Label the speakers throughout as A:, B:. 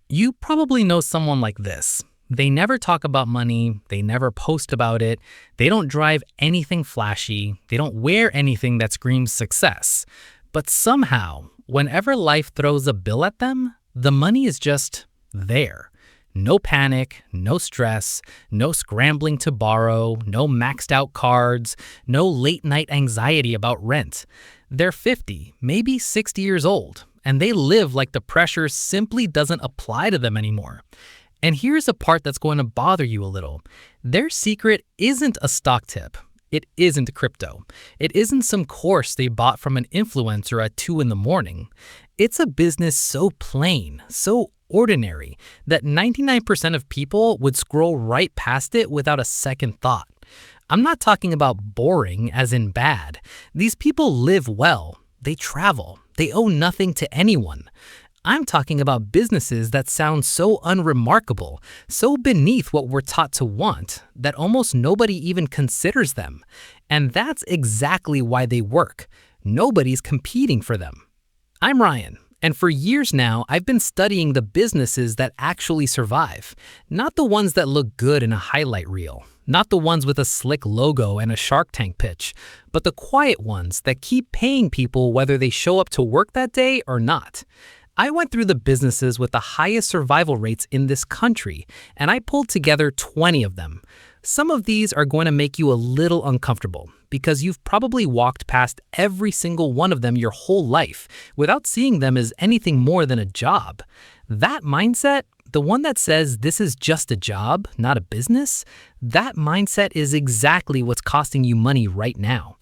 A: You probably know someone like this. They never talk about money, they never post about it, they don't drive anything flashy, they don't wear anything that screams success. But somehow, whenever life throws a bill at them, the money is just there. No panic, no stress, no scrambling to borrow, no maxed out cards, no late night anxiety about rent. They're 50, maybe 60 years old, and they live like the pressure simply doesn't apply to them anymore. And here's a part that's going to bother you a little. Their secret isn't a stock tip. It isn't crypto. It isn't some course they bought from an influencer at 2 in the morning. It's a business so plain, so ordinary, that 99% of people would scroll right past it without a second thought. I'm not talking about boring as in bad. These people live well. They travel. They owe nothing to anyone. I'm talking about businesses that sound so unremarkable, so beneath what we're taught to want, that almost nobody even considers them. And that's exactly why they work. Nobody's competing for them. I'm Ryan, and for years now, I've been studying the businesses that actually survive, not the ones that look good in a highlight reel, not the ones with a slick logo and a Shark Tank pitch, but the quiet ones that keep paying people whether they show up to work that day or not. I went through the businesses with the highest survival rates in this country, and I pulled together 20 of them. Some of these are going to make you a little uncomfortable because you've probably walked past every single one of them your whole life without seeing them as anything more than a job. That mindset, the one that says this is just a job, not a business, that mindset is exactly what's costing you money right now.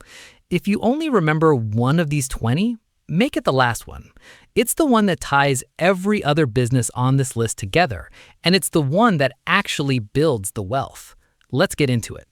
A: If you only remember one of these 20, make it the last one. It's the one that ties every other business on this list together, and it's the one that actually builds the wealth. Let's get into it.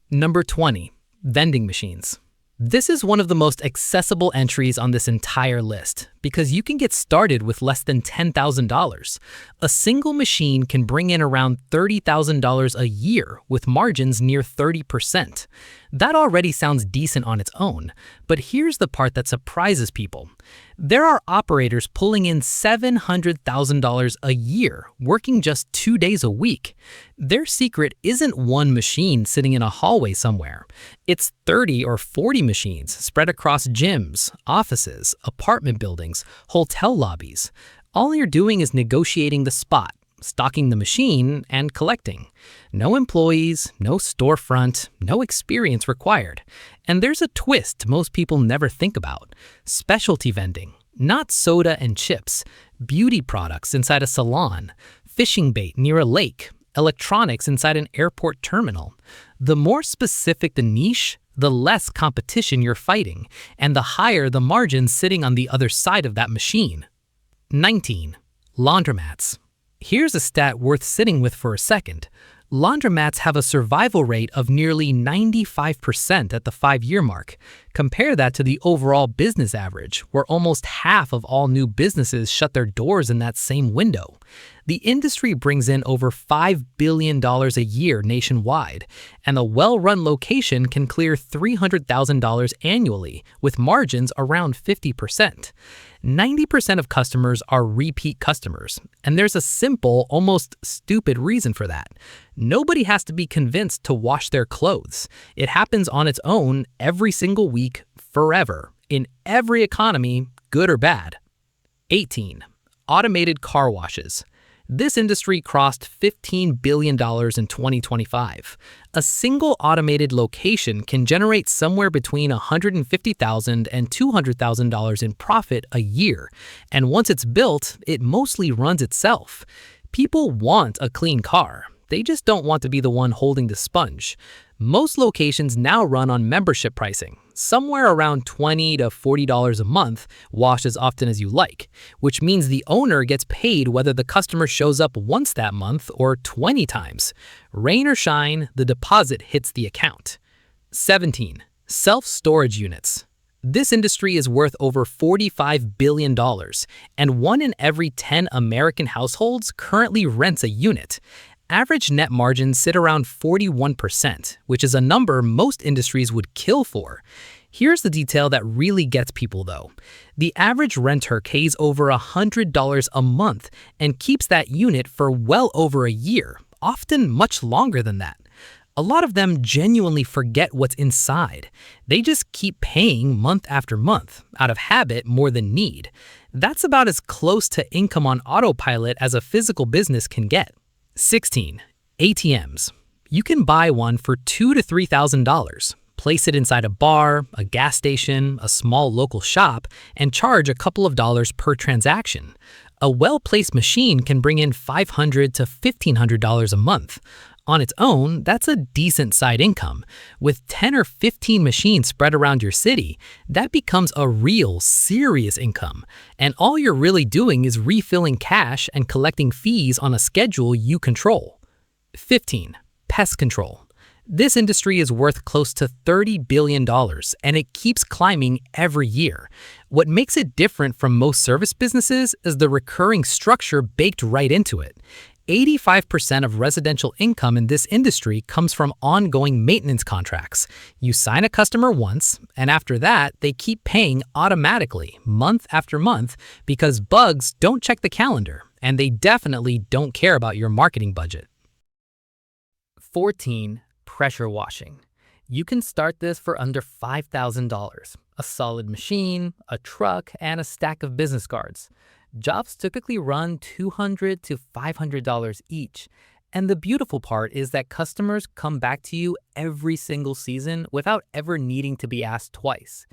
A: Number 20, vending machines. This is one of the most accessible entries on this entire list because you can get started with less than $10,000. A single machine can bring in around $30,000 a year with margins near 30%. That already sounds decent on its own, but here's the part that surprises people. There are operators pulling in $700,000 a year, working just 2 days a week. Their secret isn't one machine sitting in a hallway somewhere. It's 30 or 40 machines spread across gyms, offices, apartment buildings, hotel lobbies. All you're doing is negotiating the spot, stocking the machine, and collecting. No employees, no storefront, no experience required. And there's a twist most people never think about. Specialty vending, not soda and chips, beauty products inside a salon, fishing bait near a lake, electronics inside an airport terminal. The more specific the niche, the less competition you're fighting, and the higher the margin sitting on the other side of that machine. 19. Laundromats. Here's a stat worth sitting with for a second. Laundromats have a survival rate of nearly 95% at the 5-year mark. Compare that to the overall business average, where almost half of all new businesses shut their doors in that same window. The industry brings in over $5 billion a year nationwide, and a well-run location can clear $300,000 annually, with margins around 50%. 90% of customers are repeat customers, and there's a simple, almost stupid reason for that. Nobody has to be convinced to wash their clothes. It happens on its own every single week, forever, in every economy, good or bad. 18. Automated car washes. This industry crossed $15 billion in 2025. A single automated location can generate somewhere between $150,000 and $200,000 in profit a year. And once it's built, it mostly runs itself. People want a clean car. They just don't want to be the one holding the sponge. Most locations now run on membership pricing, somewhere around $20 to $40 a month, wash as often as you like, which means the owner gets paid whether the customer shows up once that month or 20 times. Rain or shine, the deposit hits the account. 17. Self-storage units. This industry is worth over $45 billion, and 1 in every 10 American households currently rents a unit. Average net margins sit around 41%, which is a number most industries would kill for. Here's the detail that really gets people though. The average renter pays over $100 a month and keeps that unit for well over a year, often much longer than that. A lot of them genuinely forget what's inside. They just keep paying month after month, out of habit more than need. That's about as close to income on autopilot as a physical business can get. 16. ATMs. You can buy one for $2,000 to $3,000. Place it inside a bar, a gas station, a small local shop, and charge a couple of dollars per transaction. A well-placed machine can bring in $500 to $1,500 a month. On its own, that's a decent side income. With 10 or 15 machines spread around your city, that becomes a real, serious income. And all you're really doing is refilling cash and collecting fees on a schedule you control. 15. Pest Control. This industry is worth close to $30 billion, and it keeps climbing every year. What makes it different from most service businesses is the recurring structure baked right into it. 85% of residential income in this industry comes from ongoing maintenance contracts. You sign a customer once, and after that, they keep paying automatically, month after month, because bugs don't check the calendar, and they definitely don't care about your marketing budget. 14. Pressure washing. You can start this for under $5,000. A solid machine, a truck, and a stack of business cards. Jobs typically run $200 to $500 each. And the beautiful part is that customers come back to you every single season without ever needing to be asked twice.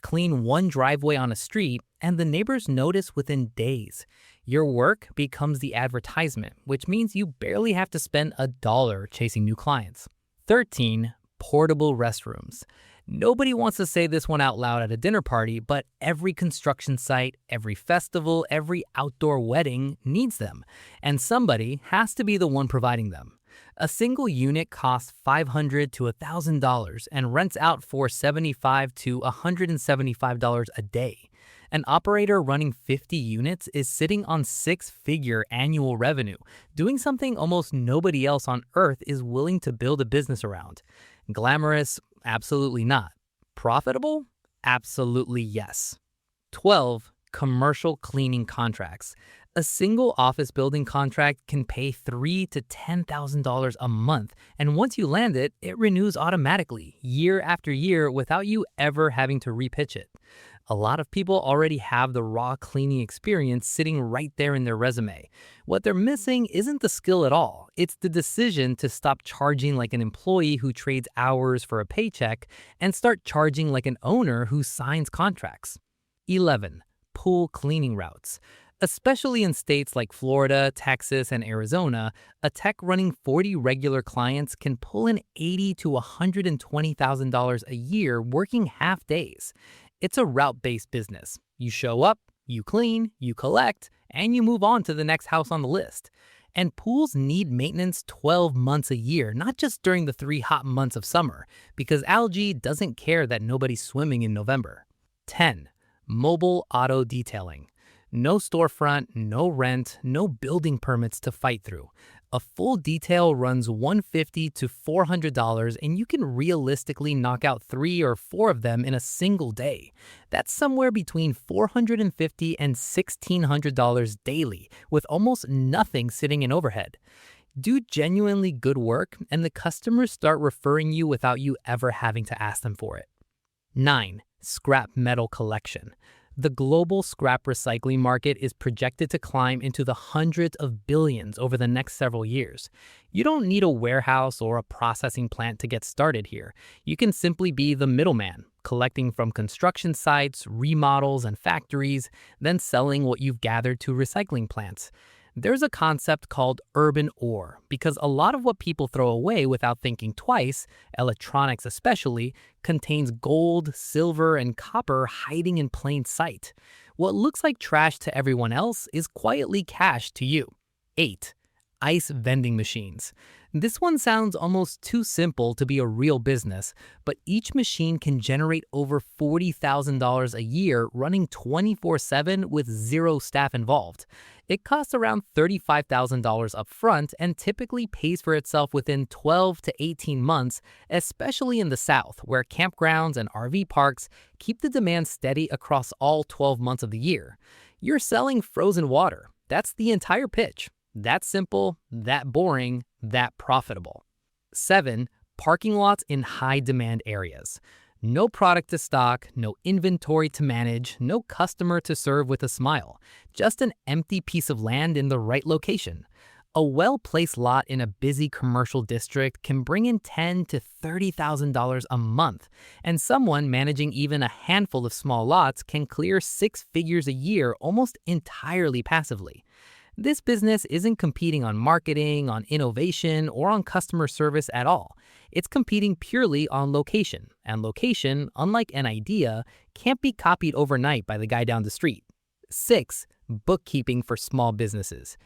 A: Clean one driveway on a street, and the neighbors notice within days. Your work becomes the advertisement, which means you barely have to spend a dollar chasing new clients. 13. Portable restrooms. Nobody wants to say this one out loud at a dinner party, but every construction site, every festival, every outdoor wedding needs them, and somebody has to be the one providing them. A single unit costs $500 to $1,000 and rents out for $75 to $175 a day. An operator running 50 units is sitting on six-figure annual revenue, doing something almost nobody else on earth is willing to build a business around. Glamorous? Absolutely not. Profitable? Absolutely yes. 12. Commercial cleaning contracts. A single office building contract can pay $3,000 to $10,000 a month, and once you land it, it renews automatically, year after year, without you ever having to repitch it. A lot of people already have the raw cleaning experience sitting right there in their resume. What they're missing isn't the skill at all. It's the decision to stop charging like an employee who trades hours for a paycheck and start charging like an owner who signs contracts. 11. Pool cleaning routes. Especially in states like Florida, Texas, and Arizona, a tech running 40 regular clients can pull in $80,000 to $120,000 a year working half days. It's a route-based business. You show up, you clean, you collect, and you move on to the next house on the list. And pools need maintenance 12 months a year, not just during the 3 hot months of summer, because algae doesn't care that nobody's swimming in November. 10. Mobile auto detailing. No storefront, no rent, no building permits to fight through. A full detail runs $150 to $400, and you can realistically knock out 3 or 4 of them in a single day. That's somewhere between $450 and $1,600 daily, with almost nothing sitting in overhead. Do genuinely good work, and the customers start referring you without you ever having to ask them for it. 9. Scrap metal collection. The global scrap recycling market is projected to climb into the hundreds of billions over the next several years. You don't need a warehouse or a processing plant to get started here. You can simply be the middleman, collecting from construction sites, remodels, and factories, then selling what you've gathered to recycling plants. There's a concept called urban ore because a lot of what people throw away without thinking twice, electronics especially, contains gold, silver, and copper hiding in plain sight. What looks like trash to everyone else is quietly cash to you. 8. Ice Vending Machines. This one sounds almost too simple to be a real business, but each machine can generate over $40,000 a year running 24/7 with zero staff involved. It costs around $35,000 upfront and typically pays for itself within 12 to 18 months, especially in the South, where campgrounds and RV parks keep the demand steady across all 12 months of the year. You're selling frozen water. That's the entire pitch. That simple, that boring, that profitable. 7. Parking lots in high-demand areas. No product to stock, no inventory to manage, no customer to serve with a smile. Just an empty piece of land in the right location. A well-placed lot in a busy commercial district can bring in $10,000 to $30,000 a month, and someone managing even a handful of small lots can clear six figures a year almost entirely passively. This business isn't competing on marketing, on innovation, or on customer service at all. It's competing purely on location, and location, unlike an idea, can't be copied overnight by the guy down the street. 6. Bookkeeping for small businesses.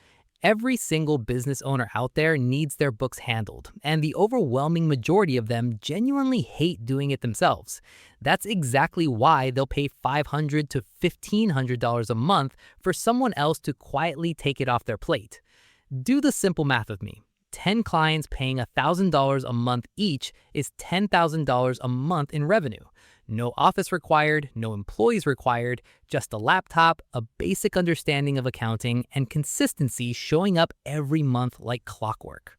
A: Every single business owner out there needs their books handled, and the overwhelming majority of them genuinely hate doing it themselves. That's exactly why they'll pay $500 to $1,500 a month for someone else to quietly take it off their plate. Do the simple math with me. 10 clients paying $1,000 a month each is $10,000 a month in revenue. No office required, no employees required, just a laptop, a basic understanding of accounting, and consistency showing up every month like clockwork.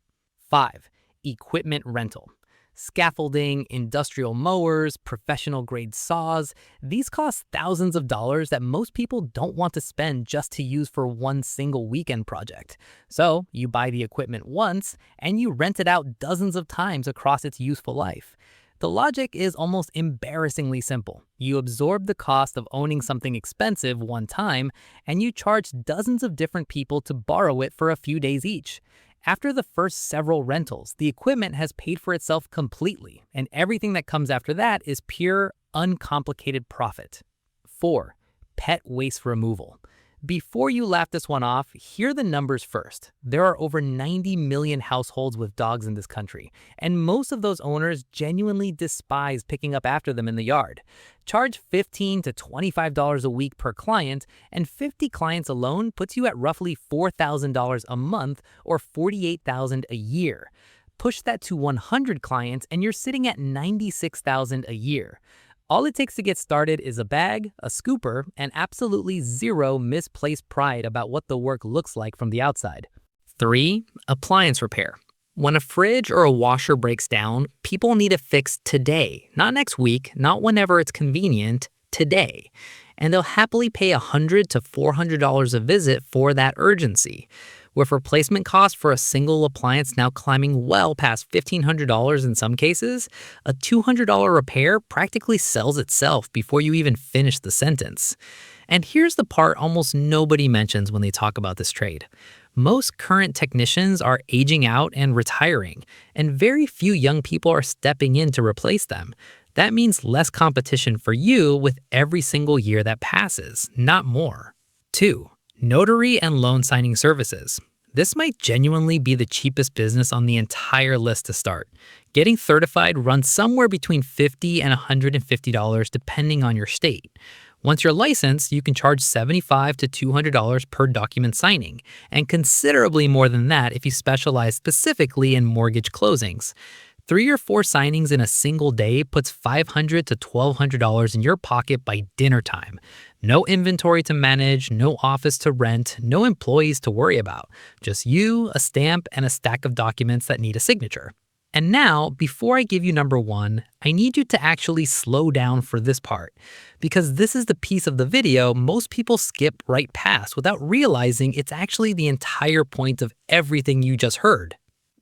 A: 5. Equipment rental. Scaffolding, industrial mowers, professional-grade saws, these cost thousands of dollars that most people don't want to spend just to use for one single weekend project. So you buy the equipment once, and you rent it out dozens of times across its useful life. The logic is almost embarrassingly simple. You absorb the cost of owning something expensive one time, and you charge dozens of different people to borrow it for a few days each. After the first several rentals, the equipment has paid for itself completely, and everything that comes after that is pure, uncomplicated profit. 4. Pet waste removal. Before you laugh this one off, hear the numbers first. There are over 90 million households with dogs in this country, and most of those owners genuinely despise picking up after them in the yard. Charge $15 to $25 a week per client, and 50 clients alone puts you at roughly $4,000 a month or $48,000 a year. Push that to 100 clients, and you're sitting at $96,000 a year. All it takes to get started is a bag, a scooper, and absolutely zero misplaced pride about what the work looks like from the outside. 3. Appliance repair. When a fridge or a washer breaks down, people need it fixed today, not next week, not whenever it's convenient, today. And they'll happily pay $100 to $400 a visit for that urgency. With replacement costs for a single appliance now climbing well past $1,500 in some cases, a $200 repair practically sells itself before you even finish the sentence. And here's the part almost nobody mentions when they talk about this trade. Most current technicians are aging out and retiring, and very few young people are stepping in to replace them. That means less competition for you with every single year that passes, not more. 2. Notary and loan signing services. This might genuinely be the cheapest business on the entire list to start. Getting certified runs somewhere between $50 and $150 depending on your state. Once you're licensed, you can charge $75 to $200 per document signing, and considerably more than that if you specialize specifically in mortgage closings. 3 or 4 signings in a single day puts $500 to $1,200 in your pocket by dinner time. No inventory to manage, no office to rent, no employees to worry about. Just you, a stamp, and a stack of documents that need a signature. And now, before I give you number 1, I need you to actually slow down for this part, because this is the piece of the video most people skip right past without realizing it's actually the entire point of everything you just heard.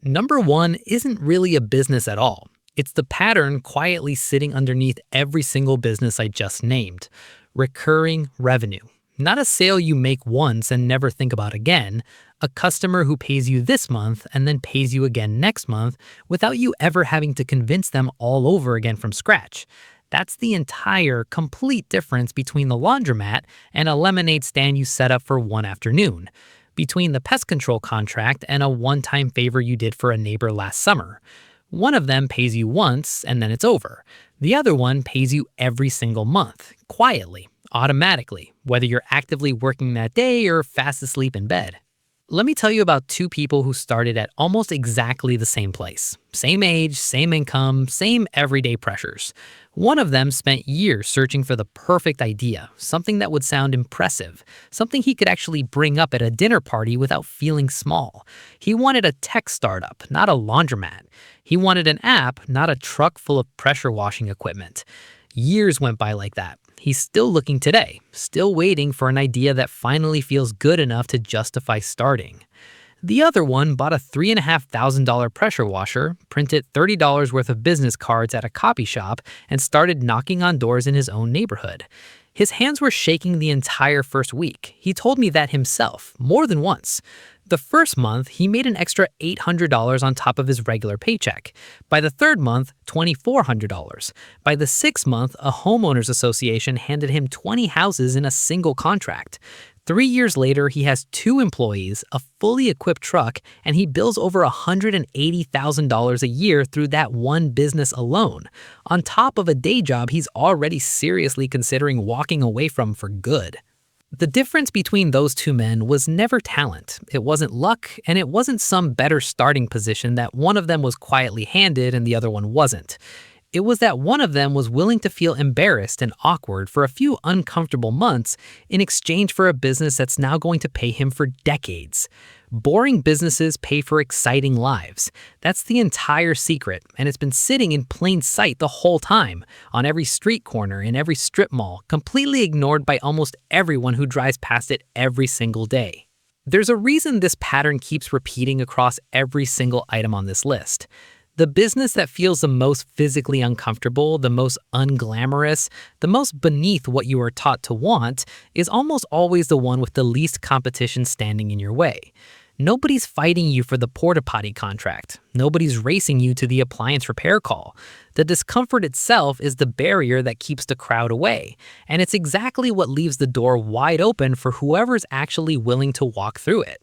A: Number 1 isn't really a business at all. It's the pattern quietly sitting underneath every single business I just named. Recurring revenue. Not a sale you make once and never think about again. A customer who pays you this month and then pays you again next month without you ever having to convince them all over again from scratch. That's the entire, complete difference between the laundromat and a lemonade stand you set up for one afternoon. between the pest control contract and a one-time favor you did for a neighbor last summer. One of them pays you once and then it's over. The other one pays you every single month, quietly, automatically, whether you're actively working that day or fast asleep in bed. Let me tell you about two people who started at almost exactly the same place. Same age, same income, same everyday pressures. One of them spent years searching for the perfect idea, something that would sound impressive, something he could actually bring up at a dinner party without feeling small. He wanted a tech startup, not a laundromat. He wanted an app, not a truck full of pressure washing equipment. Years went by like that. He's still looking today, still waiting for an idea that finally feels good enough to justify starting. The other one bought a $3,500 pressure washer, printed $30 worth of business cards at a copy shop, and started knocking on doors in his own neighborhood. His hands were shaking the entire first week. He told me that himself, more than once. The first month, he made an extra $800 on top of his regular paycheck. By the third month, $2,400. By the sixth month, a homeowners association handed him 20 houses in a single contract. 3 years later, he has 2 employees, a fully equipped truck, and he bills over $180,000 a year through that one business alone. On top of a day job he's already seriously considering walking away from for good. The difference between those two men was never talent. It wasn't luck, and it wasn't some better starting position that one of them was quietly handed and the other one wasn't. It was that one of them was willing to feel embarrassed and awkward for a few uncomfortable months in exchange for a business that's now going to pay him for decades. Boring businesses pay for exciting lives. That's the entire secret, and it's been sitting in plain sight the whole time, on every street corner, in every strip mall, completely ignored by almost everyone who drives past it every single day. There's a reason this pattern keeps repeating across every single item on this list. The business that feels the most physically uncomfortable, the most unglamorous, the most beneath what you are taught to want, is almost always the one with the least competition standing in your way. Nobody's fighting you for the porta potty contract. Nobody's racing you to the appliance repair call. The discomfort itself is the barrier that keeps the crowd away, and it's exactly what leaves the door wide open for whoever's actually willing to walk through it.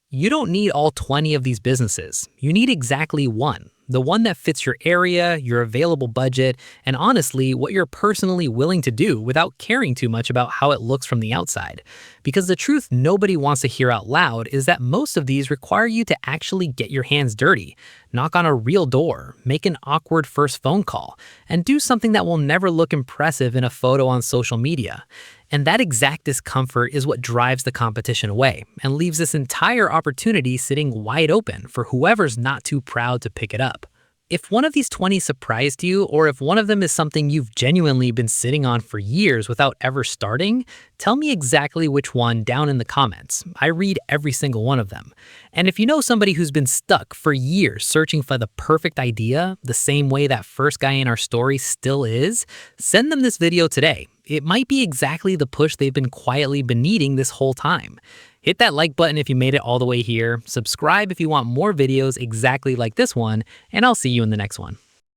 A: You don't need all 20 of these businesses. You need exactly one. The one that fits your area, your available budget, and honestly, what you're personally willing to do without caring too much about how it looks from the outside. Because the truth nobody wants to hear out loud is that most of these require you to actually get your hands dirty, knock on a real door, make an awkward first phone call, and do something that will never look impressive in a photo on social media. And that exact discomfort is what drives the competition away and leaves this entire opportunity sitting wide open for whoever's not too proud to pick it up. If one of these 20 surprised you, or if one of them is something you've genuinely been sitting on for years without ever starting, tell me exactly which one down in the comments. I read every single one of them. And if you know somebody who's been stuck for years searching for the perfect idea, the same way that first guy in our story still is, send them this video today. It might be exactly the push they've been quietly needing this whole time. Hit that like button if you made it all the way here, subscribe if you want more videos exactly like this one, and I'll see you in the next one.